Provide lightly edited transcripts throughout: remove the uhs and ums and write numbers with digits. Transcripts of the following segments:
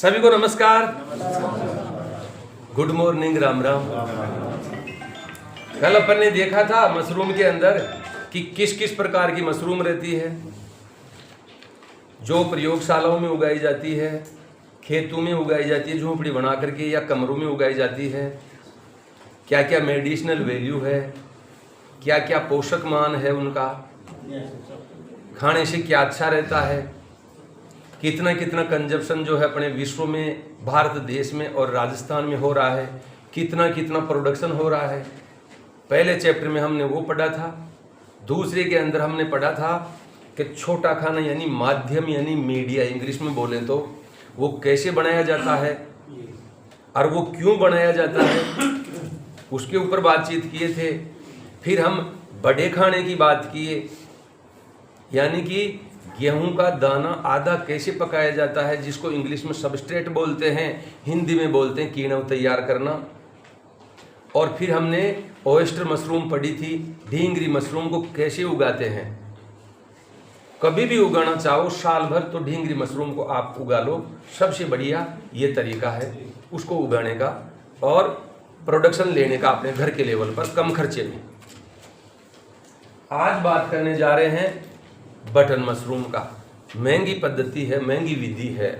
सभी को नमस्कार, गुड मॉर्निंग, राम राम। कल अपन ने देखा था मशरूम के अंदर कि किस किस प्रकार की मशरूम रहती है, जो प्रयोगशालाओं में उगाई जाती है, खेतों में उगाई जाती है, झोंपड़ी बना करके या कमरों में उगाई जाती है, क्या क्या मेडिसिनल वैल्यू है, क्या क्या पोषक मान है उनका, खाने से क्या अच्छा रहता है, कितना कितना कंजप्शन जो है अपने विश्व में, भारत देश में और राजस्थान में हो रहा है, कितना कितना प्रोडक्शन हो रहा है। पहले चैप्टर में हमने वो पढ़ा था। दूसरे के अंदर हमने पढ़ा था कि छोटा खाना यानी माध्यम यानी मीडिया, इंग्लिश में बोलें तो वो कैसे बनाया जाता है और वो क्यों बनाया जाता है, उसके ऊपर बातचीत किए थे। फिर हम बड़े खाने की बात किए, यानी कि गेहूं का दाना आधा कैसे पकाया जाता है, जिसको इंग्लिश में सबस्ट्रेट बोलते हैं, हिंदी में बोलते हैं कीणव तैयार करना। और फिर हमने ऑयस्टर मशरूम पढ़ी थी, ढींगरी मशरूम को कैसे उगाते हैं। कभी भी उगाना चाहो साल भर तो ढींगरी मशरूम को आप उगा लो, सबसे बढ़िया ये तरीका है उसको उगाने का और प्रोडक्शन लेने का अपने घर के लेवल पर कम खर्चे में। आज बात करने जा रहे हैं बटन मशरूम का। महंगी पद्धति है, महंगी विधि है,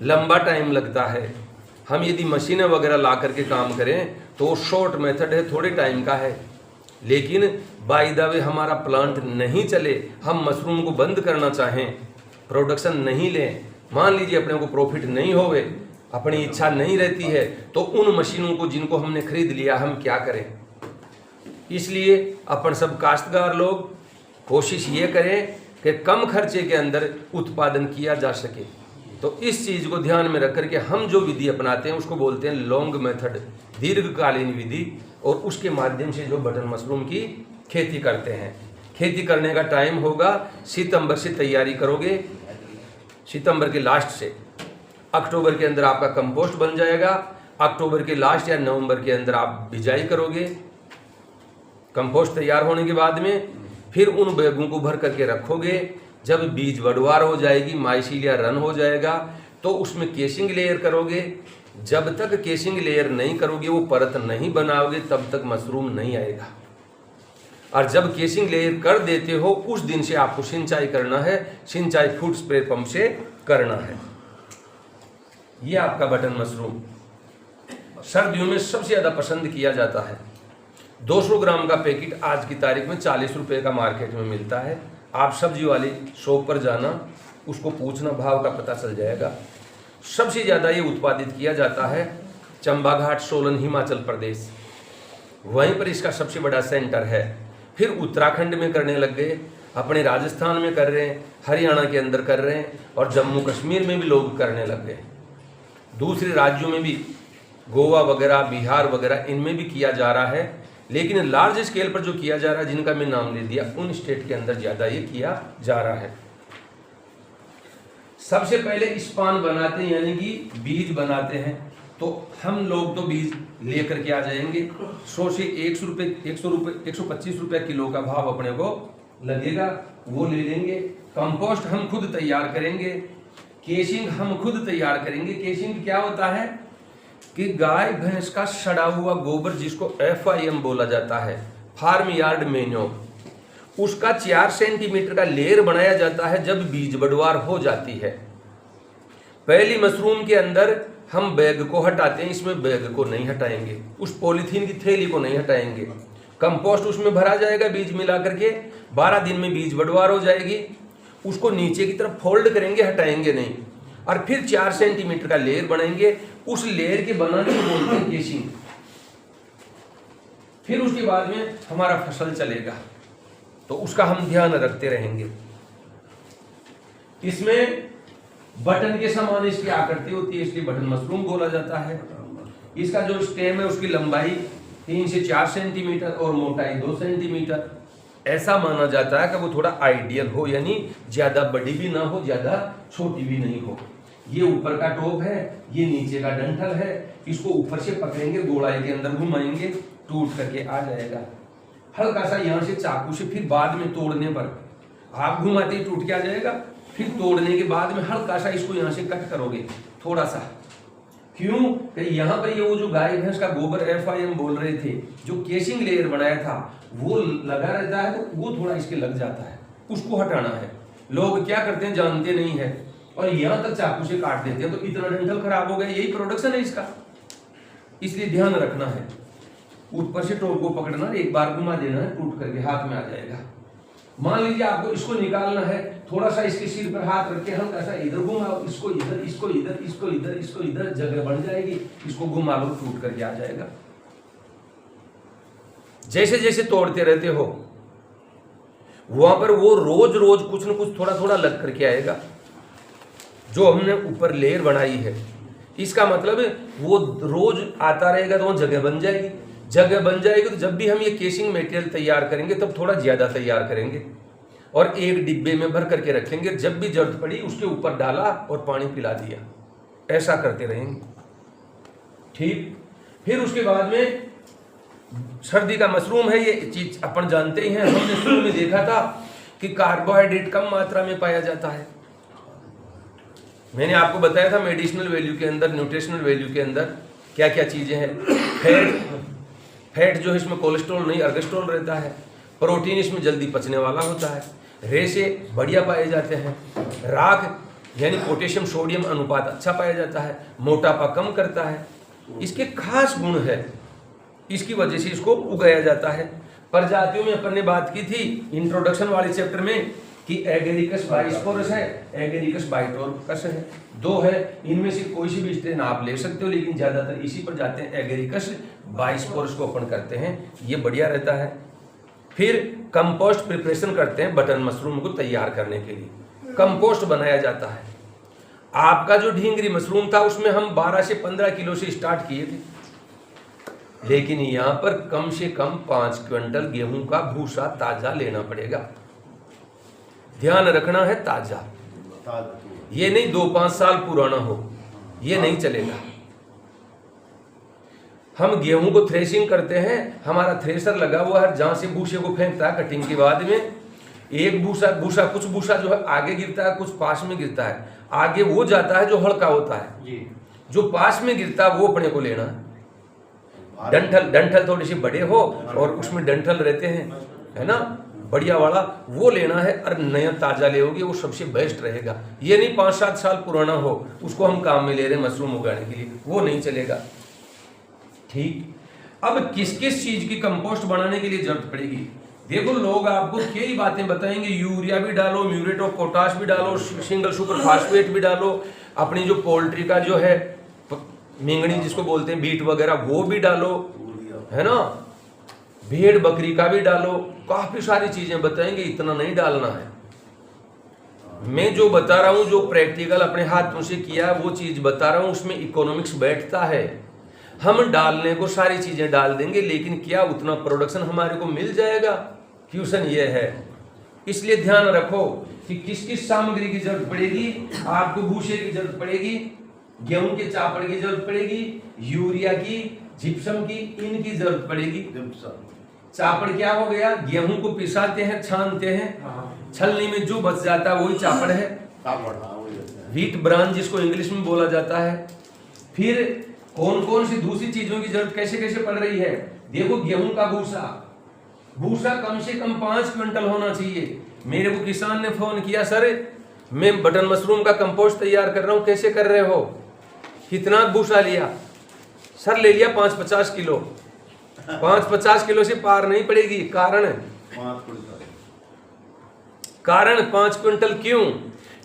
लंबा टाइम लगता है। हम यदि मशीनें वगैरह ला करके काम करें तो शॉर्ट मेथड है, थोड़े टाइम का है। लेकिन बाय द वे हमारा प्लांट नहीं चले, हम मशरूम को बंद करना चाहें, प्रोडक्शन नहीं लें, मान लीजिए अपने को प्रॉफिट नहीं होवे, अपनी इच्छा नहीं रहती है, तो उन मशीनों को जिनको हमने खरीद लिया हम क्या करें। इसलिए अपन सब काश्तकार लोग कोशिश ये करें कि कम खर्चे के अंदर उत्पादन किया जा सके। तो इस चीज़ को ध्यान में रख करके हम जो विधि अपनाते हैं उसको बोलते हैं लॉन्ग मेथड, दीर्घकालीन विधि। और उसके माध्यम से जो बटन मशरूम की खेती करते हैं, खेती करने का टाइम होगा सितंबर से तैयारी करोगे, सितंबर के लास्ट से अक्टूबर के अंदर आपका कंपोस्ट बन जाएगा, अक्टूबर के लास्ट या नवंबर के अंदर आप बिजाई करोगे। कंपोस्ट तैयार होने के बाद में फिर उन बैगों को भर करके रखोगे। जब बीज बड़वार हो जाएगी, माइसीलिया रन हो जाएगा, तो उसमें केसिंग लेयर करोगे। जब तक केसिंग लेयर नहीं करोगे, वो परत नहीं बनाओगे, तब तक मशरूम नहीं आएगा। और जब केसिंग लेयर कर देते हो उस दिन से आपको सिंचाई करना है, सिंचाई फूड स्प्रे पंप से करना है। ये आपका बटन मशरूम सर्दियों में सबसे ज़्यादा पसंद किया जाता है। 200 ग्राम का पैकेट आज की तारीख में 40 रुपये का मार्केट में मिलता है। आप सब्जी वाली शॉप पर जाना, उसको पूछना, भाव का पता चल जाएगा। सबसे ज़्यादा ये उत्पादित किया जाता है चंबा घाट, सोलन, हिमाचल प्रदेश, वहीं पर इसका सबसे बड़ा सेंटर है। फिर उत्तराखंड में करने लग गए, अपने राजस्थान में कर रहे हैं, हरियाणा के अंदर कर रहे हैं और जम्मू कश्मीर में भी लोग करने लग गए। दूसरे राज्यों में भी, गोवा वगैरह, बिहार वगैरह, इनमें भी किया जा रहा है। लेकिन लार्ज स्केल पर जो किया जा रहा है, जिनका मैं नाम ले दिया, उन स्टेट के अंदर ज़्यादा ये किया जा रहा है। सबसे पहले स्पान बनाते हैं, यानी कि बीज बनाते हैं। तो हम लोग तो बीज लेकर के आ जाएंगे। 100 से 100 रुपये, 125 रुपये किलो का भाव अपने को लगेगा, वो ले लेंगे। कंपोस्ट हम खुद तैयार करेंगे, केसिंग हम खुद तैयार करेंगे। केसिंग क्या होता है कि गाय भैंस का सड़ा हुआ गोबर, जिसको FIM बोला जाता है, फार्म यार्ड मैन्योर, उसका 4 सेंटीमीटर का लेयर बनाया जाता है जब बीज बड़वार हो जाती है। पहली मशरूम के अंदर हम बैग को हटाते हैं, इसमें बैग को नहीं हटाएंगे, उस पॉलीथीन की थैली को नहीं हटाएंगे। कंपोस्ट उसमें भरा जाएगा बीज मिला करके, 12 दिन में बीज बड़वार हो जाएगी, उसको नीचे की तरफ फोल्ड करेंगे, हटाएंगे नहीं। और फिर 4 सेंटीमीटर का लेयर बनाएंगे, उस लेयर के बनाने को बोलते हैं केसिंग। फिर उसके बाद में हमारा फसल चलेगा, तो उसका हम ध्यान रखते रहेंगे। इसमें बटन के समान इसकी आकृति होती है, इसलिए बटन मशरूम बोला जाता है। इसका जो स्टेम है उसकी लंबाई 3 से 4 सेंटीमीटर और मोटाई 2 सेंटीमीटर। ऐसा माना जाता है कि वो थोड़ा आइडियल हो, यानी ज्यादा बड़ी भी ना हो, ज्यादा छोटी भी नहीं हो। ये ऊपर का टॉप है, ये नीचे का डंठल है। इसको ऊपर से पकड़ेंगे, गोलाई के अंदर घुमाएंगे, टूट करके आ जाएगा। हल्का सा यहाँ से चाकू से, फिर बाद में तोड़ने पर आप घुमाते ही टूट के आ जाएगा। फिर तोड़ने के बाद में हल्का सा इसको यहाँ से कट करोगे थोड़ा सा। क्यों कि यहाँ पर ये वो जो गाय भैंस का गोबर FIM बोल रहे थे, जो केसिंग लेयर बनाया था वो लगा रहता है, तो वो थोड़ा इसके लग जाता है, उसको हटाना है। लोग क्या करते हैं जानते नहीं है और यहाँ तक चाकू से काट देते हैं, तो इतना डंठल खराब हो गया। यही प्रोडक्शन है इसका, इसलिए ध्यान रखना है। ऊपर से टोल को पकड़ना, एक बार घुमा देना है, टूट करके हाथ में आ जाएगा। मान लीजिए आपको इसको निकालना है, थोड़ा सा इसके सिर पर हाथ रख के हल्का सा इधर घुमाओ, इसको इधर, इसको इधर, इसको इधर, इसको इधर, जगह बन जाएगी। इसको घुमा लो, टूट करके आ जाएगा। जैसे जैसे तोड़ते रहते हो वहां पर वो रोज रोज कुछ न कुछ थोड़ा थोड़ा लग करके आएगा। जो हमने ऊपर लेयर बनाई है, इसका मतलब वो रोज आता रहेगा, तो वो जगह बन जाएगी। जगह बन जाएगी तो जब भी हम ये केसिंग मटेरियल तैयार करेंगे तब थोड़ा ज्यादा तैयार करेंगे और एक डिब्बे में भर करके रखेंगे। जब भी जरूरत पड़ी उसके ऊपर डाला और पानी पिला दिया, ऐसा करते रहेंगे। ठीक, फिर उसके बाद में सर्दी का मशरूम है, ये चीज अपन जानते ही हैं। हमने शुरू में देखा था कि कार्बोहाइड्रेट कम मात्रा में पाया जाता है। मैंने आपको बताया था मेडिसिनल वैल्यू के अंदर, न्यूट्रिशनल वैल्यू के अंदर क्या क्या चीजें हैं। फैट जो है इसमें कोलेस्ट्रॉल नहीं, अर्गेस्ट्रॉल रहता है। प्रोटीन इसमें जल्दी पचने वाला होता है। रेशे बढ़िया पाए जाते हैं। राख यानी पोटेशियम सोडियम अनुपात अच्छा पाया जाता है। मोटापा कम करता है। इसके खास गुण है, इसकी वजह से इसको उगाया जाता है। प्रजातियों में अपन ने बात की थी इंट्रोडक्शन वाले चैप्टर में कि एगेरिकस बाइस्पोरस है, एगेरिकस बाइटोरकस है, दो है। इनमें से कोई सी भी स्ट्रेन आप ले सकते हो, लेकिन ज्यादातर इसी पर जाते हैं। एगेरिकस बाइस्पोरस को अपन करते हैं, ये बढ़िया रहता है। फिर कंपोस्ट प्रिपरेशन करते हैं बटन मशरूम को तैयार करने के लिए। कंपोस्ट बनाया जाता है। आपका जो ढींगरी मशरूम था उसमें हम 12 से 15 किलो से स्टार्ट किए थे, लेकिन यहाँ पर कम से कम 5 क्विंटल गेहूं का भूसा ताजा लेना पड़ेगा। ध्यान रखना है ताजा, ये नहीं 2-5 साल पुराना हो, ये नहीं चलेगा। हम गेहूं को थ्रेशिंग करते हैं, हमारा थ्रेशर लगा हुआ है, जहां से भूसे को फेंकता है कटिंग के बाद में। एक भूसा कुछ भूसा जो है आगे गिरता है, कुछ पास में गिरता है। आगे वो जाता है जो हल्का होता है जी। जो पास में गिरता है वो अपने को लेना है। डंठल थोड़ी सी बड़े हो और उसमें डंठल रहते हैं, है ना, बढ़िया वाला वो लेना है। और नया ताजा लेोगे वो सबसे बेस्ट रहेगा। ये नहीं 5-7 साल पुराना हो उसको हम काम में ले रहे हैं मशरूम उगाने के लिए, वो नहीं चलेगा। ठीक, अब किस किस चीज की कंपोस्ट बनाने के लिए जरूरत पड़ेगी? देखो, लोग आपको कई बातें बताएंगे, यूरिया भी डालो, म्यूरेट ऑफ पोटाश भी डालो, सिंगल सुपर फास्फेट भी डालो, अपनी जो पोल्ट्री का जो है मिंगनी जिसको बोलते हैं बीट वगैरह वो भी डालो, है ना, भेड़ बकरी का भी डालो, काफी सारी चीजें बताएंगे। इतना नहीं डालना है। मैं जो बता रहा हूं, जो प्रैक्टिकल अपने हाथों से किया वो चीज बता रहा हूं, उसमें इकोनॉमिक्स बैठता है। हम डालने को सारी चीजें डाल देंगे, लेकिन क्या उतना प्रोडक्शन हमारे को मिल जाएगा? क्वेश्चन ये है। इसलिए ध्यान रखो कि किस किस सामग्री की जरूरत पड़ेगी। आपको भूसे की जरूरत पड़ेगी, गेहूं के चापड़ की जरूरत पड़ेगी, यूरिया की, जिप्सम की, इनकी जरूरत पड़ेगी। चापड़ क्या हो गया? गेहूं को पिसाते हैं, छानते हैं, छलनी में जो बच जाता है वही चापड़ है। व्हीट ब्रान जिसको इंग्लिश में बोला जाता है। फिर कौन कौन सी दूसरी चीजों की जरूरत कैसे कैसे पड़ रही है? देखो, गेहूं का भूसा कम से कम 5 क्विंटल होना चाहिए। मेरे को किसान ने फोन किया, सर मैं बटन मशरूम का कंपोस्ट तैयार कर रहा हूं, कैसे कर रहे हो? कितना भूसा लिया? सर ले लिया 5-50 किलो। 5-50 किलो से पार नहीं पड़ेगी। कारण 5 क्विंटल क्यों?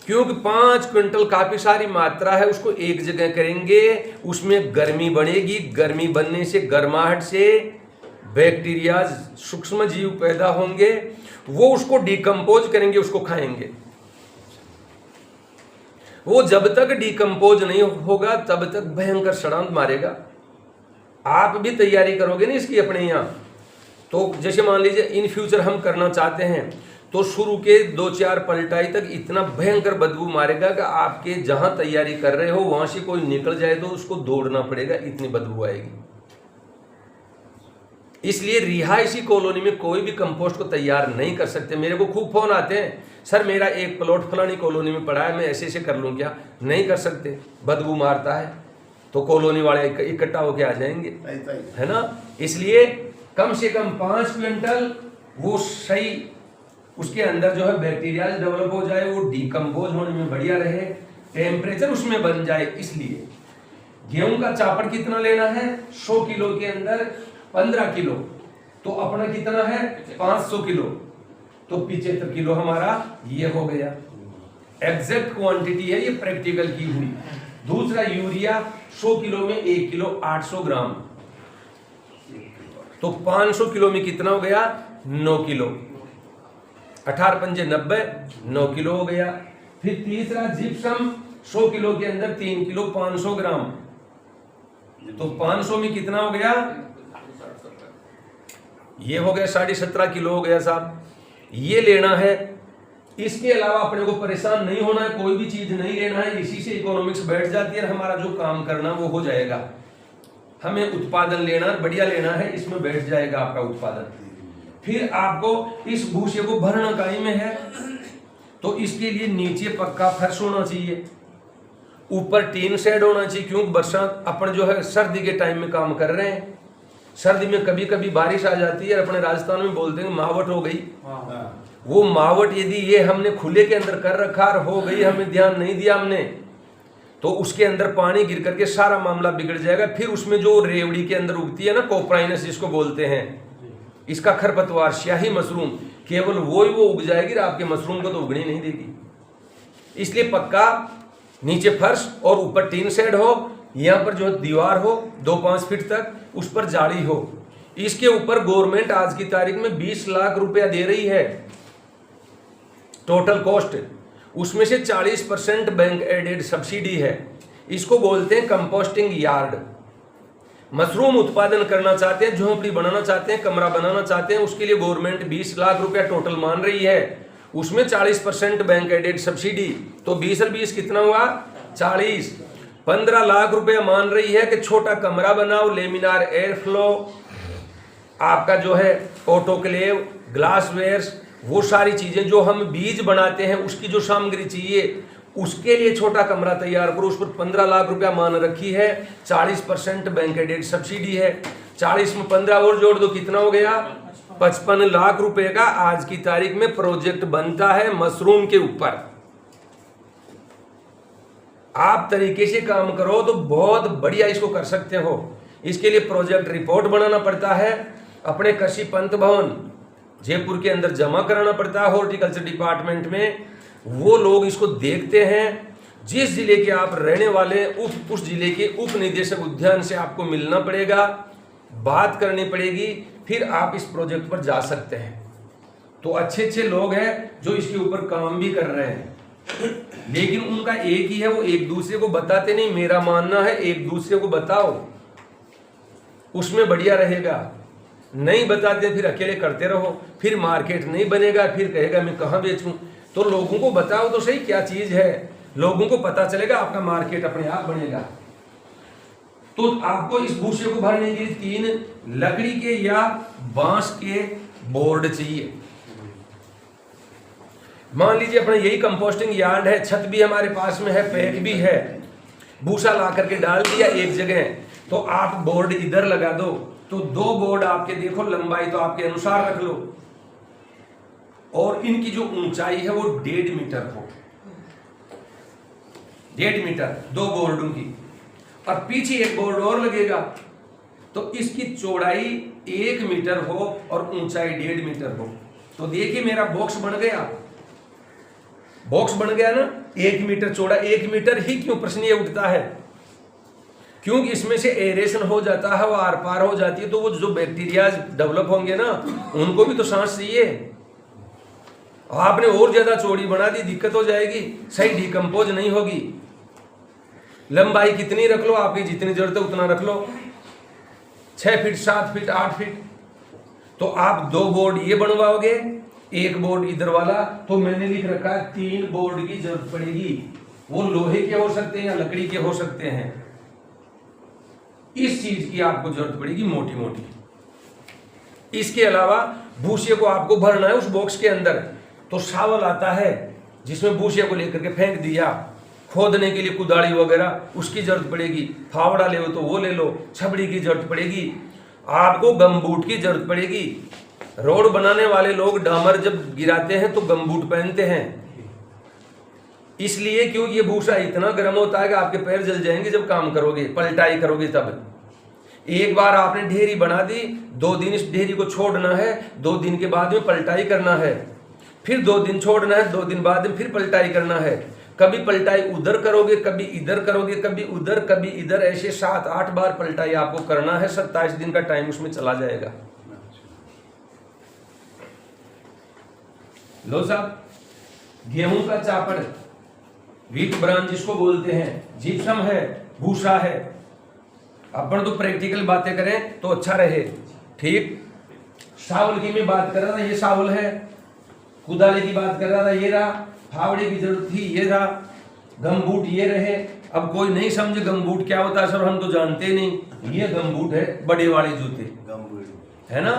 क्योंकि 5 क्विंटल काफी सारी मात्रा है, उसको एक जगह करेंगे, उसमें गर्मी बढ़ेगी। गर्मी बनने से, गर्माहट से बैक्टीरिया, सूक्ष्म जीव पैदा होंगे, वो उसको डिकम्पोज करेंगे, उसको खाएंगे। वो जब तक डिकम्पोज नहीं होगा तब तक भयंकर षड्यंत्र मारेगा। आप भी तैयारी करोगे ना इसकी अपने यहाँ, तो जैसे मान लीजिए इन फ्यूचर हम करना चाहते हैं, तो शुरू के 2-4 पलटाई तक इतना भयंकर बदबू मारेगा कि आपके जहां तैयारी कर रहे हो वहां से कोई निकल जाए तो उसको दौड़ना पड़ेगा, इतनी बदबू आएगी। इसलिए रिहायशी कॉलोनी में कोई भी कंपोस्ट को तैयार नहीं कर सकते। मेरे को खूब फोन आते हैं, सर मेरा एक प्लॉट फलानी कॉलोनी में पड़ा है, मैं ऐसे ऐसे कर लूँ क्या? नहीं कर सकते, बदबू मारता है, तो कॉलोनी वाले इकट्ठा होके आ जाएंगे, है ना। इसलिए कम से कम 5 क्विंटल वो सही उसके अंदर जो है बैक्टीरिया डेवलप हो जाए, वो डिकम्पोज होने में बढ़िया रहे, टेम्परेचर उसमें बन जाए। इसलिए गेहूं का चापड़ कितना लेना है? 100 किलो के अंदर 15 किलो, तो अपना कितना है 500 किलो, तो 75 किलो हमारा ये हो गया। एग्जैक्ट क्वांटिटी है ये, प्रैक्टिकल की हुई। दूसरा यूरिया 100 किलो में 1 किलो 800 ग्राम, तो 500 किलो में कितना हो गया? 9 किलो, 18 पंजे 90, 9 किलो हो गया। फिर तीसरा जिप्सम 100 किलो के अंदर 3 किलो 500 ग्राम, तो 500 में कितना हो गया? ये हो गया 17.5 किलो हो गया साहब, ये लेना है। इसके अलावा अपने को परेशान नहीं होना है, कोई भी चीज नहीं लेना है, इसी से इकोनॉमिक्स बैठ जाती है, हमारा जो काम करना वो हो जाएगा। हमें उत्पादन लेना बढ़िया लेना है, इसमें बैठ जाएगा आपका उत्पादन। फिर आपको इस भूसे को भरना काई में है, तो इसके लिए नीचे पक्का फर्श होना चाहिए, ऊपर टीन शेड होना चाहिए, क्योंकि बरसात अपन जो है सर्दी के टाइम में काम कर रहे हैं। सर्दी में कभी कभी बारिश आ जाती है, अपने राजस्थान में बोलते हैं मावट हो गई। वो मावट यदि ये हमने खुले के अंदर कर रखा हो गई, हमें ध्यान नहीं दिया हमने, तो उसके अंदर पानी गिर करके सारा मामला बिगड़ जाएगा। फिर उसमें जो रेवड़ी के अंदर उगती है ना, कोप्राइनस जिसको बोलते हैं, इसका खरपतवार स्याही मशरूम, केवल वो उग जाएगी, आपके मशरूम को तो उगनी नहीं देगी। इसलिए पक्का नीचे फर्श और ऊपर टीन शेड हो, यहाँ पर जो दीवार हो 2-5 फीट तक, उस पर जाली हो। इसके ऊपर गवर्नमेंट आज की तारीख में 20 लाख रुपया दे रही है टोटल कॉस्ट, उसमें से 40% बैंक एडेड सब्सिडी है। इसको बोलते हैं कंपोस्टिंग यार्ड। मशरूम उत्पादन करना चाहते हैं, झोंपड़ी बनाना चाहते हैं, कमरा बनाना चाहते हैं, उसके लिए गवर्नमेंट 20 लाख रुपया टोटल मान रही है, उसमें 40% बैंक एडेड सब्सिडी, तो 20 और 20 कितना हुआ? 40। 15 लाख रुपया मान रही है कि छोटा कमरा बनाओ, लेमिनार एयर फ्लो, आपका जो है ऑटोक्लेव, ग्लासवेयर, वो सारी चीजें जो हम बीज बनाते हैं उसकी जो सामग्री चाहिए, उसके लिए छोटा कमरा तैयार करो, उस पर 15 लाख रुपया मान रखी है, 40% बैंक एडेड सब्सिडी है। 40 में 15 और जोड़ दो, कितना हो गया? 55 लाख रुपए का आज की तारीख में प्रोजेक्ट बनता है मशरूम के ऊपर। आप तरीके से काम करो तो बहुत बढ़िया इसको कर सकते हो। इसके लिए प्रोजेक्ट रिपोर्ट बनाना पड़ता है, अपने कृषि पंत भवन जयपुर के अंदर जमा कराना पड़ता है हॉर्टिकल्चर डिपार्टमेंट में। वो लोग इसको देखते हैं, जिस जिले के आप रहने वाले उस जिले के उप निदेशक उद्यान से आपको मिलना पड़ेगा, बात करनी पड़ेगी, फिर आप इस प्रोजेक्ट पर जा सकते हैं। तो अच्छे अच्छे लोग हैं जो इसके ऊपर काम भी कर रहे हैं, लेकिन उनका एक ही है, वो एक दूसरे को बताते नहीं। मेरा मानना है एक दूसरे को बताओ, उसमें बढ़िया रहेगा। नहीं बताते फिर अकेले करते रहो, फिर मार्केट नहीं बनेगा, फिर कहेगा मैं कहाँ बेचूं। तो लोगों को बताओ तो सही क्या चीज है, लोगों को पता चलेगा, आपका मार्केट अपने आप बनेगा। तो आपको इस भूसे को भरने के लिए 3 लकड़ी के या बांस के बोर्ड चाहिए। मान लीजिए अपना यही कंपोस्टिंग यार्ड है, छत भी हमारे पास में है, पैक भी है, भूसा ला करके डाल दिया एक जगह, तो आप बोर्ड इधर लगा दो, तो 2 बोर्ड आपके देखो, लंबाई तो आपके अनुसार रख लो, और इनकी जो ऊंचाई है वो 1.5 मीटर हो, 1.5 मीटर 2 बोर्डों की, और पीछे एक बोर्ड और लगेगा, तो इसकी चौड़ाई 1 मीटर हो और ऊंचाई 1.5 मीटर हो। तो देखिए मेरा बॉक्स बन गया, बॉक्स बन गया ना, 1 मीटर चौड़ा। 1 मीटर ही क्यों प्रश्न ये उठता है, क्योंकि इसमें से एरेशन हो जाता है, वो आर पार हो जाती है, तो वो जो बैक्टीरिया डेवलप होंगे ना, उनको भी तो सांस चाहिए। आपने और ज्यादा चौड़ी बना दी, दिक्कत हो जाएगी, सही डिकम्पोज नहीं होगी। लंबाई कितनी रख लो, आपकी जितनी जरूरत है उतना रख लो, 6 फीट 7 फीट 8 फीट। तो आप 2 बोर्ड ये बनवाओगे, 1 बोर्ड इधर वाला, तो मैंने लिख रखा है 3 बोर्ड की जरूरत पड़ेगी। वो लोहे के हो सकते हैं या लकड़ी के हो सकते हैं। इस चीज की आपको जरूरत पड़ेगी मोटी मोटी। इसके अलावा भूसे को आपको भरना है उस बॉक्स के अंदर, तो शावल आता है जिसमें भूसे को लेकर के फेंक दिया। खोदने के लिए कुदाड़ी वगैरह उसकी जरूरत पड़ेगी, फावड़ा ले तो वो ले लो, छबड़ी की जरूरत पड़ेगी, आपको गमबूट की जरूरत पड़ेगी। रोड बनाने वाले लोग डामर जब गिराते हैं तो गमबूट पहनते हैं, इसलिए क्योंकि ये भूसा इतना गर्म होता है कि आपके पैर जल जाएंगे जब काम करोगे, पलटाई करोगे तब। एक बार आपने ढेरी बना दी, 2 दिन इस ढेरी को छोड़ना है, 2 दिन के बाद में पलटाई करना है, फिर 2 दिन छोड़ना है, 2 दिन बाद में फिर पलटाई करना है। कभी पलटाई उधर करोगे, कभी इधर करोगे, कभी उधर कभी इधर, ऐसे 7-8 बार पलटाई आपको करना है। 27 दिन का टाइम उसमें चला जाएगा। लो साहब, गेहूं का चापड़, व्हीट ब्रान जिसको बोलते हैं, जिप्सम है, भूसा है। अपन तो प्रैक्टिकल बातें करें तो अच्छा रहे, ठीक। शावल की मैं बात कर रहा था, ये शावल है। कुदाले की बात कर रहा था, ये रहा। फावड़े की जरूरत थी, ये रहा। गमबूट ये रहे। अब कोई नहीं समझे गमबूट क्या होता है सर, हम तो जानते नहीं। ये गमबूट है, बड़े वाले जूते, है ना।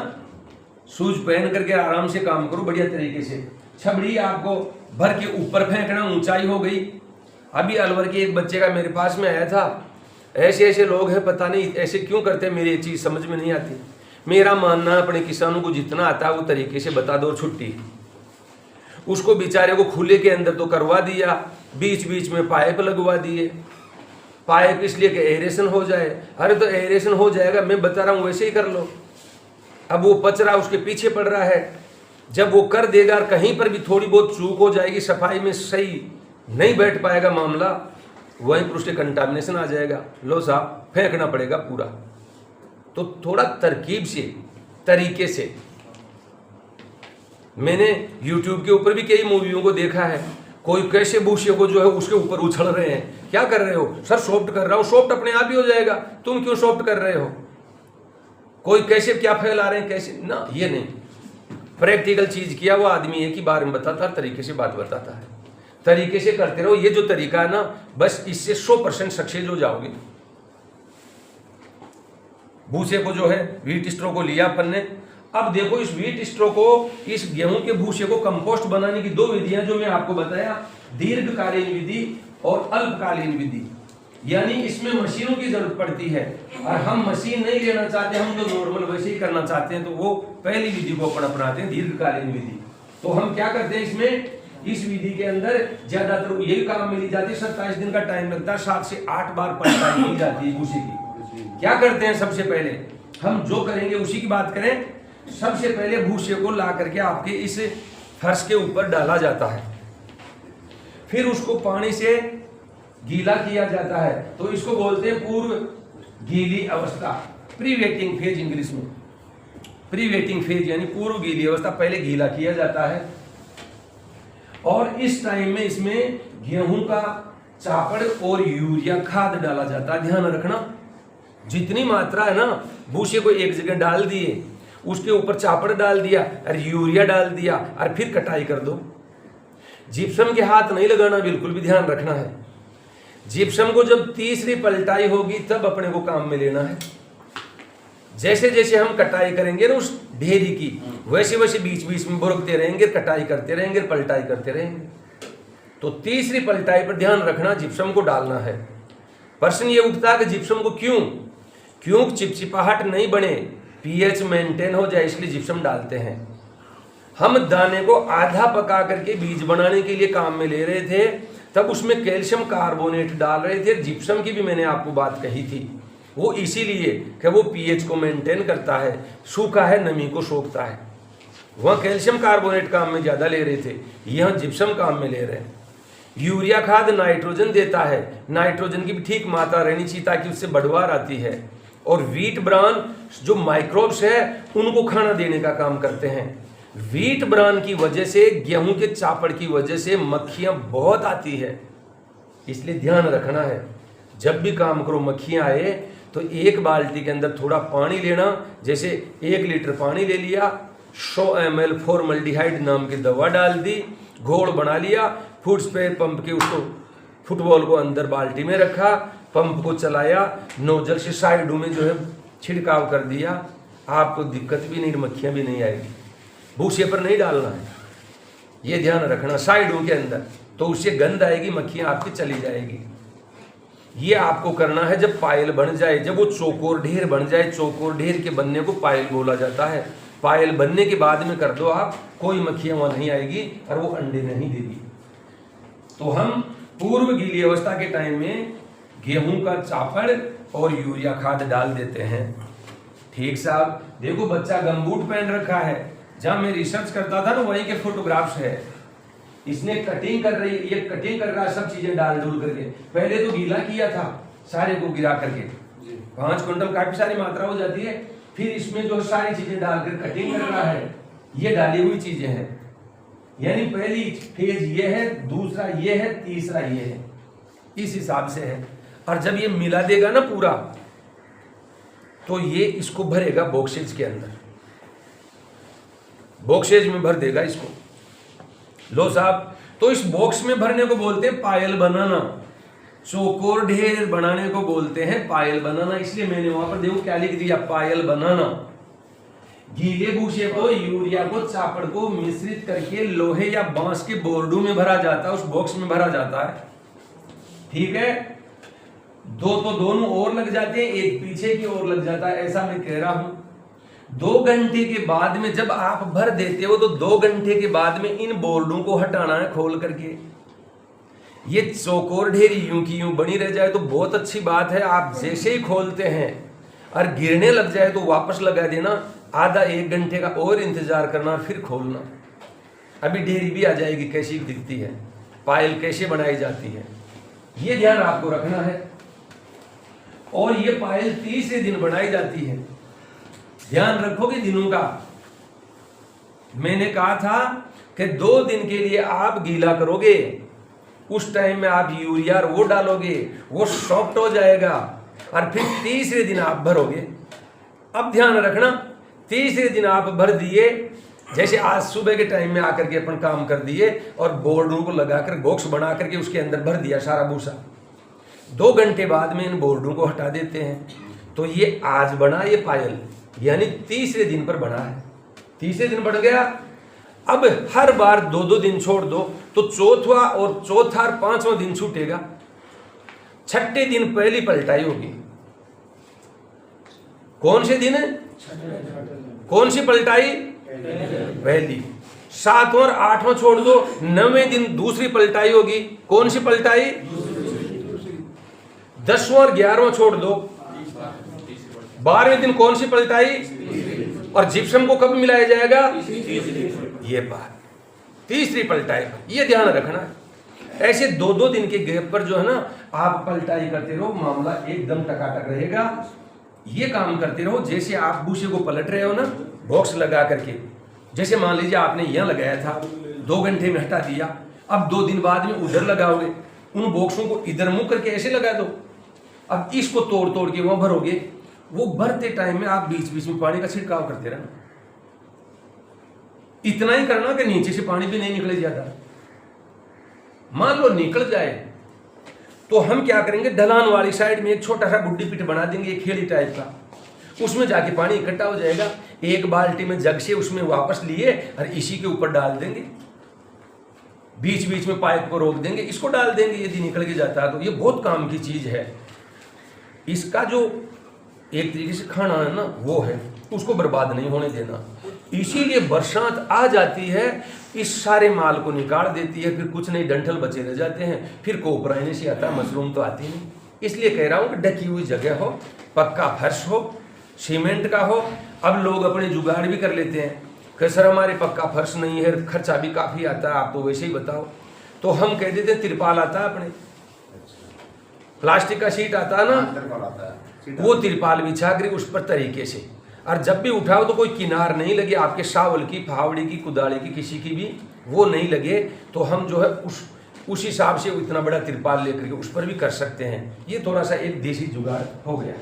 शूज पहन करके आराम से काम करो बढ़िया तरीके से। छबड़ी आपको भर के ऊपर फेंकना, ऊंचाई हो गई। अभी अलवर के एक बच्चे का मेरे पास में आया था। ऐसे ऐसे लोग हैं, पता नहीं ऐसे क्यों करते हैं, मेरी ये चीज समझ में नहीं आती। मेरा मानना, अपने किसानों को जितना आता है वो तरीके से बता दो, छुट्टी। उसको बेचारे को खुले के अंदर तो करवा दिया, बीच बीच में पाइप लगवा दिए। पाइप इसलिए कि एरेशन हो जाए। अरे तो एरेशन हो जाएगा, मैं बता रहा हूँ वैसे ही कर लो। अब वो पचरा उसके पीछे पड़ रहा है, जब वो कर देगा और कहीं पर भी थोड़ी बहुत चूक हो जाएगी, सफाई में सही नहीं बैठ पाएगा मामला, वहीं पर उसके कंटामिनेशन आ जाएगा। लो साहब, फेंकना पड़ेगा पूरा। तो थोड़ा तरकीब से, तरीके से। मैंने YouTube के ऊपर भी कई मूवियों को देखा है, कोई कैसे भूसे को जो है उसके ऊपर उछल रहे हैं। क्या कर रहे हो सर? सॉफ्ट कर रहा हूं। सॉफ्ट अपने आप ही हो जाएगा, तुम क्यों सॉफ्ट कर रहे हो? कोई कैसे क्या फैला रहे हैं, कैसे ना, ये नहीं। प्रैक्टिकल चीज किया वो आदमी एक ही बार में बताता, तरीके से बात बताता है। तरीके से करते रहो, ये जो तरीका है ना, बस इससे 100% सक्सेस हो जाओगे। भूसे को जो है, व्हीट स्ट्रो को लिया अपन ने। अब देखो, इस व्हीट स्ट्रो को, इस गेहूं के भूसे को कंपोस्ट बनाने की 2 विधियां जो मैं आपको बताया, दीर्घकालीन विधि और अल्पकालीन विधि। यानी इसमें मशीनों की जरूरत पड़ती है, और हम मशीन नहीं लेना चाहते, हम जो नॉर्मल वैसे ही करना चाहते हैं, तो वो पहली विधि को अपन अपनाते हैं, दीर्घकालीन विधि। तो हम क्या करते हैं इसमें, इस विधि के अंदर ज्यादातर यही काम मिली जाती है। 27 दिन का टाइम लगता है, 7 से 8 बार पलटाई की जाती है भूसे की। क्या करते हैं, सबसे पहले हम जो करेंगे उसी की बात करें। सबसे पहले भूसे को ला करके आपके इस फर्श के ऊपर डाला जाता है, फिर उसको पानी से गीला किया जाता है। तो इसको बोलते हैं पूर्व गीली अवस्था, प्री वेटिंग फेज इंग्लिश में। प्री वेटिंग फेज यानी पूर्व गीली अवस्था, पहले गीला किया जाता है। और इस टाइम में इसमें गेहूं का चापड़ और यूरिया खाद डाला जाता है। ध्यान रखना, जितनी मात्रा है ना, भूसे को एक जगह डाल दिए, उसके ऊपर चापड़ डाल दिया और यूरिया डाल दिया, और फिर कटाई कर दो। जिप्सम के हाथ नहीं लगाना, बिल्कुल भी ध्यान रखना है। जिप्सम को जब तीसरी पलटाई होगी तब अपने को काम में लेना है। जैसे जैसे हम कटाई करेंगे ना उस ढेरी की, वैसे वैसे बीच बीच में बुरकते रहेंगे, कटाई करते रहेंगे, पलटाई करते रहेंगे। तो तीसरी पलटाई पर ध्यान रखना, जिप्सम को डालना है। प्रश्न ये उठता है कि जिप्सम को क्यों चिपचिपाहट नहीं बने, पीएच मेंटेन हो जाए, इसलिए जिप्सम डालते हैं। हम दाने को आधा पका करके बीज बनाने के लिए काम में ले रहे थे, तब उसमें कैल्शियम कार्बोनेट डाल रहे थे। जिप्सम की भी मैंने आपको बात कही थी, वो इसीलिए कि वो पीएच को मेंटेन करता है, सूखा है नमी को सोखता है। वहाँ कैल्शियम कार्बोनेट काम में ज्यादा ले रहे थे, यहाँ जिप्सम काम में ले रहे हैं। यूरिया खाद नाइट्रोजन देता है, नाइट्रोजन की भी ठीक मात्रा रहनी चाहिए ताकि उससे बढ़वार आती है। और व्हीट ब्रान जो माइक्रोब्स है उनको खाना देने का काम करते हैं। व्हीट ब्रान की वजह से, गेहूं के चापड़ की वजह से मक्खियां बहुत आती है, इसलिए ध्यान रखना है। जब भी काम करो मक्खियां आए तो एक बाल्टी के अंदर थोड़ा पानी लेना, जैसे 1 लीटर पानी ले लिया, 100 ml फॉर्मल्डिहाइड नाम की दवा डाल दी, घोल बना लिया, फुट स्प्रे पंप के उसको फुटबॉल को अंदर बाल्टी में रखा, पंप को चलाया, नोजल से साइडों में जो है छिड़काव कर दिया, आपको दिक्कत भी नहीं, मक्खियाँ भी नहीं आएगी। भूसे पर नहीं डालना है, ये ध्यान रखना, साइडों के अंदर, तो उससे गंध आएगी, मक्खियाँ आपकी चली जाएगी। ये आपको करना है जब पायल बन जाए, जब वो चौकोर ढेर बन जाए। चौकोर ढेर के बनने को पायल बोला जाता है। पायल बनने के बाद में कर दो आप, कोई मक्खियाँ वहाँ नहीं आएगी और वो अंडे नहीं देगी। तो हम पूर्व गीली अवस्था के टाइम में गेहूं का चापड़ और यूरिया खाद डाल देते हैं। ठीक साहब, देखो बच्चा गमबूट पहन रखा है, जहां मैं रिसर्च करता था ना वहीं के फोटोग्राफ्स है। इसने कटिंग कर रही, ये कटिंग कर रहा है सब चीजें डाल डूल करके। पहले तो गीला किया था सारे को गिरा करके, 5 क्विंटल काफी सारी मात्रा हो जाती है। फिर इसमें जो सारी चीजें डालकर कटिंग कर रहा है, ये डाली हुई चीजें हैं। यानी पहली फेज ये है, दूसरा ये है, तीसरा ये है, इस हिसाब से है। और जब ये मिला देगा ना पूरा, तो ये इसको भरेगा बॉक्सेज के अंदर, बॉक्सेज में भर देगा इसको। लो साहब, तो इस बॉक्स में भरने को बोलते हैं पायल बनाना। चौकोर ढेर बनाने को बोलते हैं पायल बनाना। इसलिए मैंने वहां पर देखो क्या लिख दिया, पायल बनाना। गीले भूसे को, यूरिया को, चापड़ को मिश्रित करके लोहे या बांस के बोर्डों में भरा जाता है, उस बॉक्स में भरा जाता है। ठीक है, दो तो दोनों ओर लग जाते हैं, एक पीछे की ओर लग जाता है, ऐसा मैं कह रहा हूं। 2 घंटे के बाद में जब आप भर देते हो, तो 2 घंटे के बाद में इन बोर्डों को हटाना है खोल करके। ये चौकोर ढेरी यूं की यूं बनी रह जाए तो बहुत अच्छी बात है। आप जैसे ही खोलते हैं और गिरने लग जाए तो वापस लगा देना, आधा 1 घंटे का और इंतजार करना, फिर खोलना। अभी ढेरी भी आ जाएगी कैसी दिखती है, पायल कैसे बनाई जाती है, ये ध्यान आपको रखना है। और ये पायल 30 दिन बनाई जाती है, ध्यान रखोगे दिनों का। मैंने कहा था कि 2 दिन के लिए आप गीला करोगे, उस टाइम में आप यूरिया वो डालोगे, वो सॉफ्ट हो जाएगा, और फिर 30वें दिन आप भरोगे। अब ध्यान रखना, 30वें दिन आप भर दिए, जैसे आज सुबह के टाइम में आकर के अपन काम कर दिए और बोर्डों को लगाकर बॉक्स बना करके उसके अंदर भर दिया सारा भूसा। 2 घंटे बाद में इन बोर्डों को हटा देते हैं। तो ये आज बना ये पायल, यानी 30वें दिन पर बना है। 30वें दिन बढ़ गया। अब हर बार 2-2 दिन छोड़ दो, तो चौथा और 5वां दिन छूटेगा। 6ठे दिन पहली पलटाई होगी। कौन से दिन है? कौन सी पलटाई? पहली। 7वां और 8वां छोड़ दो, 9वें दिन दूसरी पलटाई होगी। कौन सी पलटाई? 10वां और 11वां छोड़ दो, 12वें दिन कौन सी पलटाई? और जिप्सम को कब मिलाया जाएगा? ये बात, तीसरी पलटाई। ये ध्यान रखना है। ऐसे 2-2 दिन के गैप पर जो है ना, आप पलटाई करते रहो, मामला एकदम टकाटक रहेगा। ये काम करते रहो। जैसे आप भूसे को पलट रहे हो ना, बॉक्स लगा करके, जैसे मान लीजिए आपने यहां लगाया था, 2 घंटे में हटा दिया, अब 2 दिन बाद में उधर लगाओगे, उन बॉक्सों को इधर मुंह करके ऐसे लगा दो। अब इसको तोड़ तोड़ के वहां भरोगे। वो भरते टाइम में आप बीच बीच में पानी का छिड़काव करते रहना। इतना ही करना कि नीचे से पानी भी नहीं निकले ज्यादा। मान लो निकल जाए तो हम क्या करेंगे, ढलान वाली साइड में एक छोटा सा गुड्डी पिट बना देंगे, एक खेड़ी टाइप का, उसमें जाके पानी इकट्ठा हो जाएगा। एक बाल्टी में जग से उसमें वापस लिए और इसी के ऊपर डाल देंगे, बीच बीच में पाइप को रोक देंगे, इसको डाल देंगे। यदि निकल के जाता है तो ये बहुत काम की चीज है। इसका जो एक तरीके से खाना है ना, वो है, उसको बर्बाद नहीं होने देना। इसीलिए बरसात आ जाती है, इस सारे माल को निकाल देती है, फिर कुछ नहीं डंठल बचे रह जाते हैं, फिर कोपराने से आता है, मशरूम तो आती नहीं। इसलिए कह रहा हूं कि ढकी हुई जगह हो, पक्का फर्श हो, सीमेंट का हो। अब लोग अपने जुगाड़ भी कर लेते हैं कि सर हमारे पक्का फर्श नहीं है, खर्चा भी काफी आता है, आप तो वैसे ही बताओ। तो हम कह देते तिरपाल आता है, अपने प्लास्टिक का शीट आता है ना, वो तिरपाल बिछा कर उस पर तरीके से, और जब भी उठाओ तो कोई किनार नहीं लगे आपके शावल की, फावड़ी की, कुदाड़ी की, किसी की भी वो नहीं लगे। तो हम जो है उस हिसाब से इतना बड़ा तिरपाल लेकर के उस पर भी कर सकते हैं। ये थोड़ा सा एक देसी जुगाड़ हो गया।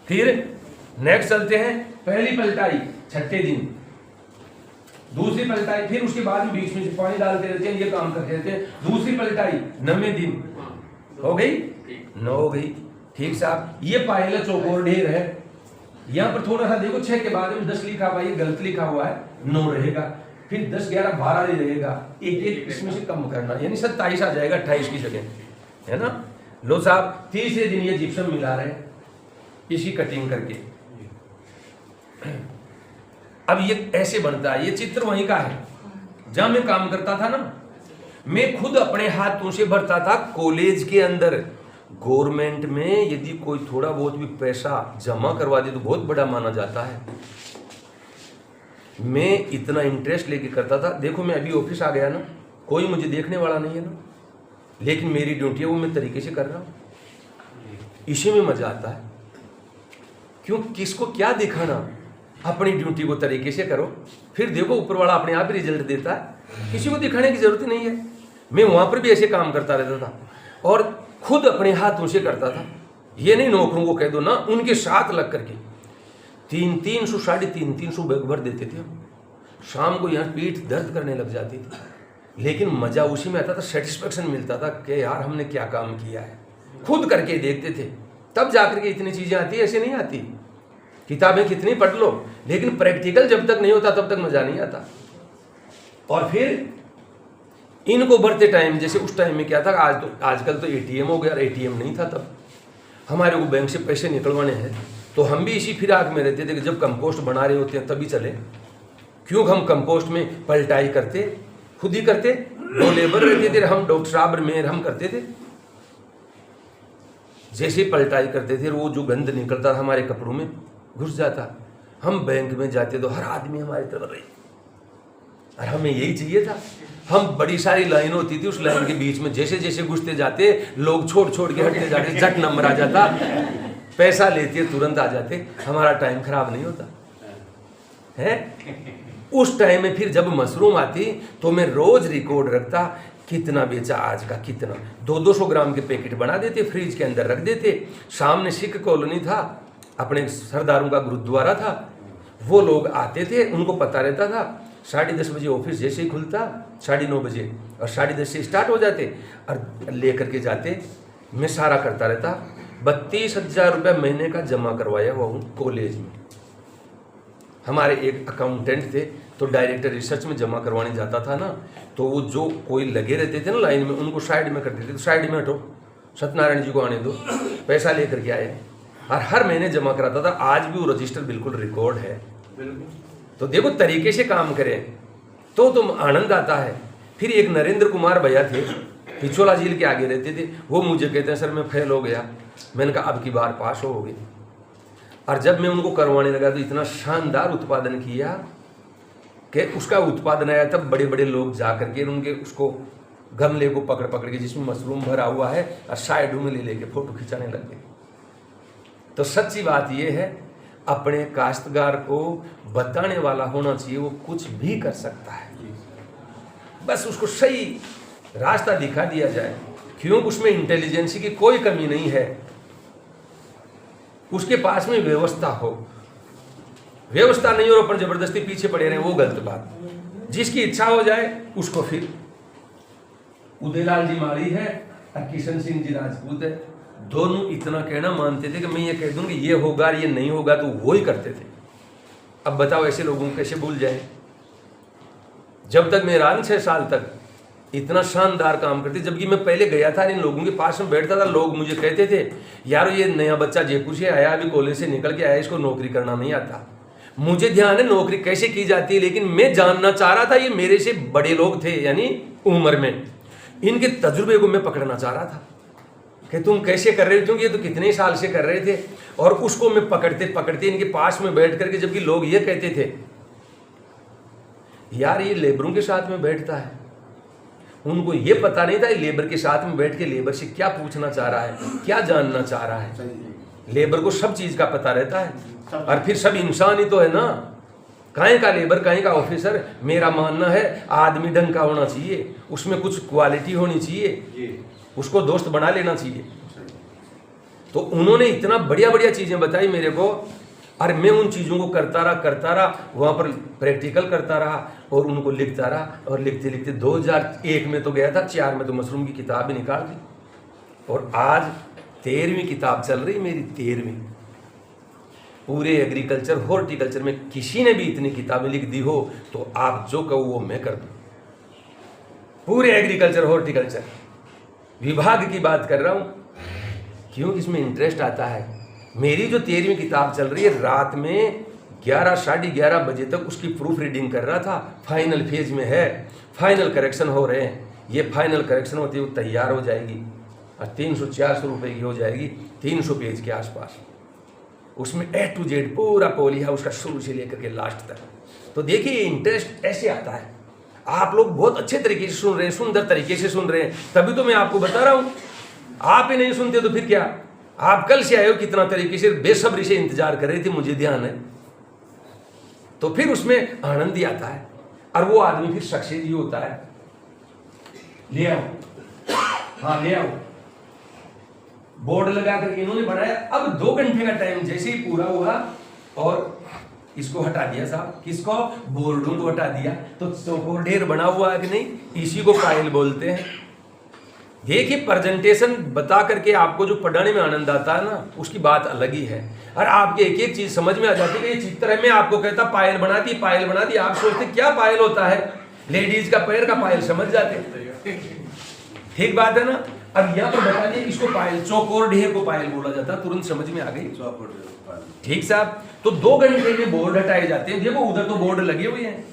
फिर नेक्स्ट चलते हैं, पहली पलटाई 6ठे दिन, दूसरी पलटाई, फिर उसके बाद बीच में से पानी डालते रहते हैं, ये काम करते रहते हैं। दूसरी पलटाई 9वें दिन हो गई, 9 हो गई। ठीक साहब, ये पायल चौकोर ढेर है, यहाँ पर थोड़ा सा देखो 6 के बाद में 10 लिखा हुआ है, ये गलत लिखा हुआ है, 9 रहेगा, फिर 10 11 12 ही रहेगा, एक इसमें से कम करना, यानी 27 आ जाएगा 28 की जगह, है ना। लो साहब, तीसरे दिन ये जिप्सम मिला रहे इसी कटिंग करके। अब ये ऐसे बनता है, ये चित्र वहीं का है जहां मैं काम करता था ना। मैं खुद अपने हाथों से भरता था कॉलेज के अंदर। गवर्नमेंट में यदि कोई थोड़ा बहुत भी पैसा जमा करवा दे तो बहुत बड़ा माना जाता है। मैं इतना इंटरेस्ट लेके करता था। देखो मैं अभी ऑफिस आ गया ना, कोई मुझे देखने वाला नहीं है ना, लेकिन मेरी ड्यूटी है वो मैं तरीके से कर रहा हूँ, इसी में मजा आता है। क्यों, किसको क्या दिखाना, अपनी ड्यूटी को तरीके से करो, फिर देखो ऊपर वाला अपने आप ही रिजल्ट देता है, किसी को दिखाने की जरूरत नहीं है। मैं वहां पर भी ऐसे काम करता रहता था और खुद अपने हाथों से करता था। ये नहीं नौकरों को कह दो ना, उनके साथ लग करके 300 350 बैग भर देते थे। शाम को यहाँ पीठ दर्द करने लग जाती थी, लेकिन मजा उसी में आता था, सेटिस्फेक्शन मिलता था कि यार हमने क्या काम किया है। खुद करके देखते थे, तब जाकर के इतनी चीजें आती, ऐसे नहीं आती। किताबें कितनी पढ़ लो, लेकिन प्रैक्टिकल जब तक नहीं होता तब तक मजा नहीं आता। और फिर इनको भरते टाइम, जैसे उस टाइम में क्या था, आजकल तो एटीएम हो गया, एटीएम नहीं था तब। हमारे को बैंक से पैसे निकलवाने हैं तो हम भी इसी फिराक में रहते थे कि जब कंपोस्ट बना रहे होते हैं तभी चले। क्यों, हम कंपोस्ट में पलटाई करते, खुद ही करते, 2 लेबर रहते थे, हम डॉक्टर साहब मेयर हम करते थे। जैसे पलटाई करते थे वो जो गंद निकलता था हमारे कपड़ों में घुस जाता। हम बैंक में जाते तो हर आदमी हमारी तरफ रही, और हमें यही चाहिए था। हम बड़ी सारी लाइन होती थी, उस लाइन के बीच में जैसे जैसे घुसते जाते लोग छोड़ छोड़ के हटते जाते, झट नंबर आ जाता, पैसा लेते तुरंत आ जाते, हमारा टाइम खराब नहीं होता है। उस टाइम में फिर जब मशरूम आती तो मैं रोज रिकॉर्ड रखता, कितना बेचा आज का, कितना। 200 ग्राम के पैकेट बना देते, फ्रिज के अंदर रख देते। सामने सिख कॉलोनी था, अपने सरदारों का गुरुद्वारा था, वो लोग आते थे, उनको पता रहता था। 10:30 बजे ऑफिस जैसे ही खुलता, 9:30 बजे, और 10:30 से स्टार्ट हो जाते और लेकर के जाते। मैं सारा करता रहता। 32,000 रुपये महीने का जमा करवाया हुआ हूँ कॉलेज में। हमारे एक अकाउंटेंट थे, तो डायरेक्टर रिसर्च में जमा करवाने जाता था ना, तो वो जो कोई लगे रहते थे ना लाइन में, उनको साइड में कर देते, तो साइड में हटो, सत्यनारायण जी को आने दो, पैसा लेकर के आए। और हर महीने जमा कराता था। आज भी वो रजिस्टर बिल्कुल रिकॉर्ड है। तो देखो तरीके से काम करें तो तुम आनंद आता है। फिर एक नरेंद्र कुमार भैया थे, पिछोला झील के आगे रहते थे, वो मुझे कहते हैं सर मैं फेल हो गया। मैंने कहा अब की बार पास होगे। और जब मैं उनको करवाने लगा तो इतना शानदार उत्पादन किया कि उसका उत्पादन आया, तब बड़े बड़े लोग जा करके उनके उसको गमले को पकड़ पकड़ के जिसमें मशरूम भरा हुआ है और साइडों में ले लेके फोटो खिंचाने लग गए। तो सच्ची बात यह है, अपने काश्तकार को बताने वाला होना चाहिए, वो कुछ भी कर सकता है, बस उसको सही रास्ता दिखा दिया जाए। क्यों, उसमें इंटेलिजेंसी की कोई कमी नहीं है, उसके पास में व्यवस्था हो। व्यवस्था नहीं हो पर जबरदस्ती पीछे पड़े रहे, वो गलत बात। जिसकी इच्छा हो जाए उसको। फिर उदयलाल जी माली है और किशन सिंह जी राजपूत है, दोनों इतना कहना मानते थे कि मैं ये कह दूंगी ये होगा ये नहीं होगा, तो वो ही करते थे। अब बताओ ऐसे लोगों को कैसे भूल जाए। जब तक मैं रहा 6 साल तक इतना शानदार काम करते, जबकि मैं पहले गया था इन लोगों के पास में बैठता था, लोग मुझे कहते थे यार ये नया बच्चा जयपुर से आया, अभी कॉलेज से निकल के आया, इसको नौकरी करना नहीं आता। मुझे ध्यान है नौकरी कैसे की जाती है, लेकिन मैं जानना चाह रहा था, ये मेरे से बड़े लोग थे यानी उम्र में, इनके तजुर्बे को मैं पकड़ना चाह रहा था कि तुम कैसे कर रहे हो, क्योंकि ये तो कितने साल से कर रहे थे। और उसको मैं पकड़ते पकड़ते इनके पास में बैठ करके, जबकि लोग ये कहते थे यार ये लेबरों के साथ में बैठता है, उनको ये पता नहीं था लेबर के साथ में बैठ के लेबर से क्या पूछना चाह रहा है, क्या जानना चाह रहा है। लेबर को सब चीज का पता रहता है, और फिर सब इंसान ही तो है ना, कहीं का लेबर कहीं का ऑफिसर। मेरा मानना है आदमी ढंग का होना चाहिए, उसमें कुछ क्वालिटी होनी चाहिए, उसको दोस्त बना लेना चाहिए। तो उन्होंने इतना बढ़िया बढ़िया चीजें बताई मेरे को, और मैं उन चीज़ों को करता रहा, वहाँ पर प्रैक्टिकल करता रहा और उनको लिखता रहा। और लिखते लिखते 2001 में तो गया था, 4 में तो मशरूम की किताब भी निकाल दी, और आज 13वीं किताब चल रही मेरी, 13वीं। पूरे एग्रीकल्चर हॉर्टिकल्चर में किसी ने भी इतनी किताबें लिख दी हो तो आप जो कहो वो मैं कर दूं। पूरे एग्रीकल्चर हॉर्टिकल्चर विभाग की बात कर रहा हूं, क्यों इसमें इंटरेस्ट आता है। मेरी जो 13वीं किताब चल रही है, रात में 11 साढ़े 11 बजे तक उसकी प्रूफ रीडिंग कर रहा था, फाइनल फेज में है, फाइनल करेक्शन हो रहे हैं। ये फाइनल करेक्शन होती है वो तैयार हो जाएगी और 300-400 रुपये की हो जाएगी, 300 पेज के आसपास। उसमें A to Z पूरा पोलिया उसका शुरू से लेकर के लास्ट तक। तो देखिए इंटरेस्ट ऐसे आता है। आप लोग बहुत अच्छे तरीके से सुन रहे हैं, सुंदर तरीके से सुन रहे हैं, तभी तो मैं आपको बता रहा हूँ। आप ही नहीं सुनते तो फिर क्या। आप कल से आए हो, कितना तरीके से बेसब्री से इंतजार कर रहे थे, मुझे ध्यान है। तो फिर उसमें आनंद ही आता है और वो आदमी फिर सक्सेस ही होता है। ले आओ, हाँ ले आओ। बोर्ड लगा करके इन्होंने बनाया। अब 2 घंटे का टाइम जैसे ही पूरा हुआ और इसको हटा दिया साहब, किसको, बोर्डों को हटा दिया। तो चौकोर ढेर बना हुआ है कि नहीं, इसी को फाइल बोलते हैं। देखिए प्रेजेंटेशन बता करके आपको जो पढ़ाने में आनंद आता है ना, उसकी बात अलग ही है। और आपके एक एक चीज समझ में आ जाती है। ये चित्र है, मैं आपको कहता पायल बना दी, पायल बना दी, आप सोचते क्या पायल होता है, लेडीज का पैर का पायल समझ जाते। ठीक बात है ना। अब यहाँ पर बता दिए इसको पायल, चौकोर ढेर को पायल बोला जाता है, तुरंत समझ में आ गई। ठीक साहब। तो 2 घंटे में बोर्ड हटाए जाते हैं। देखो उधर तो बोर्ड लगे हुए हैं,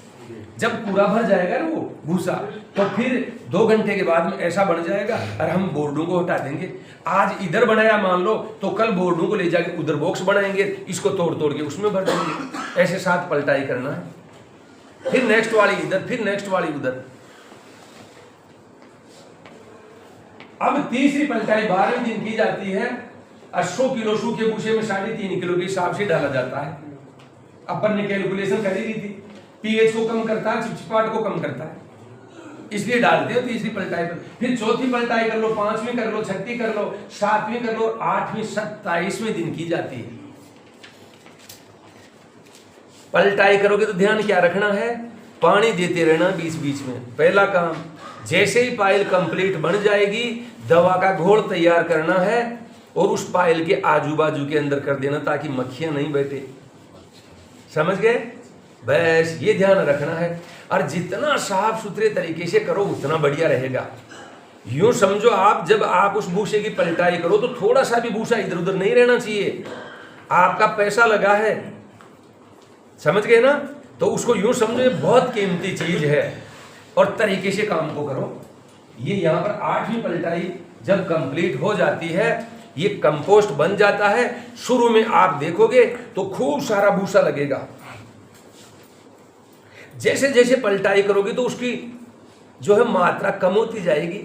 जब पूरा भर जाएगा ना वो भूसा, तो फिर 2 घंटे के बाद में ऐसा बन जाएगा और हम बोर्डों को हटा देंगे। आज इधर बनाया मान लो, तो कल बोर्डों को ले जाके उधर बॉक्स बनाएंगे, इसको तोड़ तोड़ के उसमें भर देंगे। ऐसे 7 पलटाई करना है, फिर नेक्स्ट वाली इधर, फिर नेक्स्ट वाली उधर। अब तीसरी पलटाई 12वें दिन की जाती है। 100 किलो सूखे भूसे में 3.5 किलो के हिसाब से डाला जाता है। अपन ने कैलकुलेशन कर ही दी थी, पीएच को कम करता है, चिपचिपाहट को कम करता है, इसलिए डालते हो तीसरी पलटाई पर। फिर चौथी पलटाई कर लो, 5वीं कर लो, 6वीं कर लो, 7वीं कर लो, 8वीं 27वें दिन की जाती है। पलटाई करोगे तो ध्यान क्या रखना है, पानी देते रहना बीच बीच में। पहला काम, जैसे ही पायल कंप्लीट बन जाएगी, दवा का घोल तैयार करना है और उस पायल के आजू बाजू के अंदर कर देना, ताकि मक्खियां नहीं बैठे। समझ गए, बस ये ध्यान रखना है। और जितना साफ सुथरे तरीके से करो उतना बढ़िया रहेगा। यूं समझो आप, जब आप उस भूसे की पलटाई करो तो थोड़ा सा भी भूसा इधर उधर नहीं रहना चाहिए। आपका पैसा लगा है, समझ गए ना। तो उसको यूं समझो बहुत कीमती चीज है और तरीके से काम को करो। ये यहाँ पर 8वीं पलटाई जब कंप्लीट हो जाती है, ये कंपोस्ट बन जाता है। शुरू में आप देखोगे तो खूब सारा भूसा लगेगा। जैसे जैसे पलटाई करोगे तो उसकी जो है मात्रा कम होती जाएगी।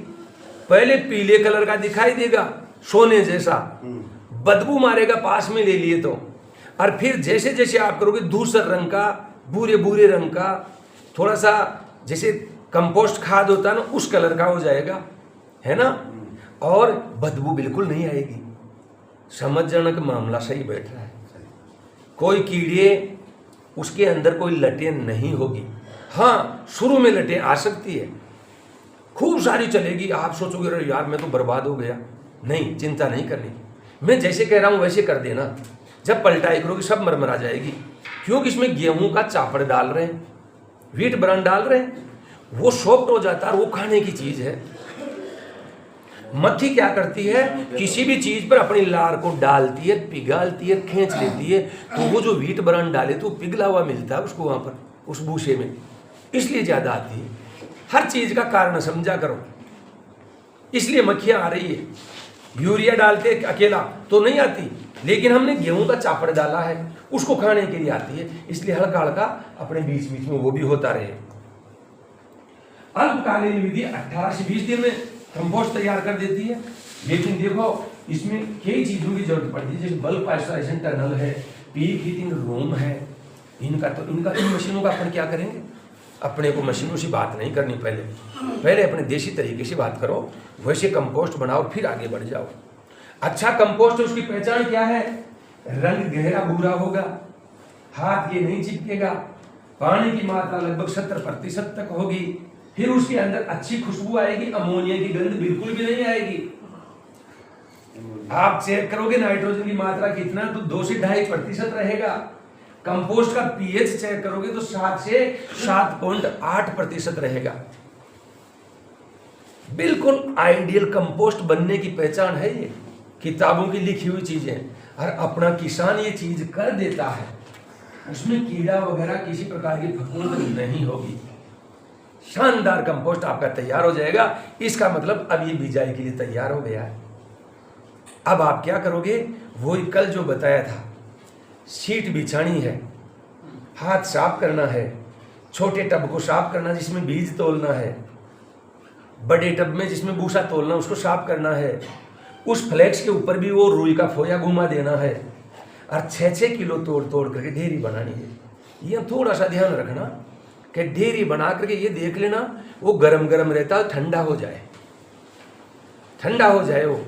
पहले पीले कलर का दिखाई देगा, सोने जैसा, बदबू मारेगा पास में ले लिए तो। और फिर जैसे जैसे आप करोगे धूसर रंग का, भूरे भूरे रंग का, थोड़ा सा जैसे कंपोस्ट खाद होता है ना, उस कलर का हो जाएगा, है ना। और बदबू बिल्कुल नहीं आएगी। समझ जाना कि मामला सही बैठ रहा है। कोई कीड़े उसके अंदर कोई लटें नहीं होगी। हाँ, शुरू में लटें आ सकती है, खूब सारी चलेगी। आप सोचोगे अरे यार मैं तो बर्बाद हो गया। नहीं, चिंता नहीं करनी। मैं जैसे कह रहा हूं वैसे कर देना। जब पलटाई करोगे सब मरमरा जाएगी, क्योंकि इसमें गेहूं का चापड़ डाल रहे हैं, व्हीट ब्रांड डाल रहे हैं, वो सॉफ्ट हो जाता है, वो खाने की चीज है। मक्खी क्या करती है, किसी भी चीज पर अपनी लार को डालती है, पिघालती है, खींच लेती है। तो वो जो व्हीट ब्रांड डाले तो पिघला हुआ मिलता है उसको वहां पर, उस भूसे में, इसलिए ज्यादा आती है। हर चीज का कारण समझा करो, इसलिए मक्खियां आ रही है। यूरिया डालते अकेला तो नहीं आती, लेकिन हमने गेहूं का चापड़ डाला है, उसको खाने के लिए आती है। इसलिए हल्का हल्का अपने बीच बीच में वो भी होता रहे। अल्पकालीन विधि 18 से 20 दिन में कंपोस्ट तैयार कर देती है। लेकिन देखो इसमें कई चीजों की जरूरत पड़ती है, जैसे बल्क पास्चराइजेशन टनल है, पीक हीटिंग रूम है। इनका इन मशीनों का अपन क्या करेंगे, अपने को मशीनों से बात नहीं करनी। पहले अपने देसी तरीके से बात करो, वैसे कंपोस्ट बनाओ, फिर आगे बढ़ जाओ। अच्छा कंपोस्ट, उसकी पहचान क्या है, रंग गहरा भूरा होगा, हाथ ये नहीं चिपकेगा, पानी की मात्रा लगभग 70% तक होगी। फिर उसके अंदर अच्छी खुशबू आएगी, अमोनिया की गंध बिल्कुल भी नहीं आएगी। आप चेक करोगे नाइट्रोजन की मात्रा कितना, तो 2 से 2.5% रहेगा। कंपोस्ट का पीएच चेक करोगे तो 7 से 7.8% रहेगा। बिल्कुल आइडियल कंपोस्ट बनने की पहचान है ये, किताबों की लिखी हुई चीजें, और अपना किसान ये चीज कर देता है, उसमें कीड़ा वगैरह किसी प्रकार की फफूंद नहीं होगी। शानदार कंपोस्ट आपका तैयार हो जाएगा। इसका मतलब अब ये बिजाई के लिए तैयार हो गया है। अब आप क्या करोगे, वही कल जो बताया था, शीट बिछानी है, हाथ साफ करना है, छोटे टब को साफ करना जिसमें बीज तोलना है, बड़े टब में जिसमें भूसा तोलना उसको साफ करना है, उस फ्लेक्स के ऊपर भी वो रुई का फोया घुमा देना है, और 6-6 किलो तोड़ तोड़ करके ढेरी बनानी है। ये थोड़ा सा ध्यान रखना कि ढेरी बना करके ये देख लेना वो गरम गरम रहता है, ठंडा हो जाए, ठंडा हो जाए वो,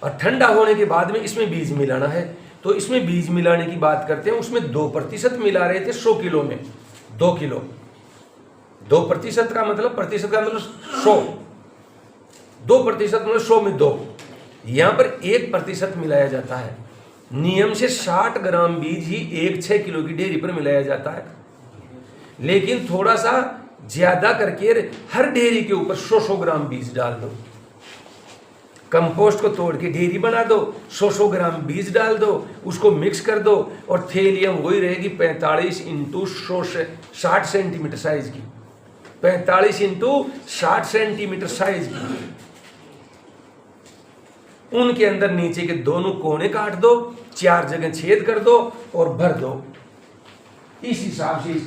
और ठंडा होने के बाद में इसमें बीज मिलाना है। तो इसमें बीज मिलाने की बात करते हैं, उसमें 2% मिला रहे थे 100 किलो में, 2 किलो। 2% का मतलब, प्रतिशत का मतलब 100, 2% मतलब 100 में 2। यहां पर 1% मिलाया जाता है। नियम से 60 ग्राम बीज ही 1-6 किलो की ढेरी पर मिलाया जाता है, लेकिन थोड़ा सा ज्यादा करके हर ढेरी के ऊपर 100-100 ग्राम बीज डाल दो। कंपोस्ट को तोड़ के ढेरी बना दो, 100-100 ग्राम बीज डाल दो, उसको मिक्स कर दो, और थैलियां वही रहेगी 45 × 60 सेंटीमीटर साइज की, 45 × 60 सेंटीमीटर साइज की। उनके अंदर नीचे के दोनों कोने काट दो, 4 जगह छेद कर दो और भर दो। इस हिसाब से इसकी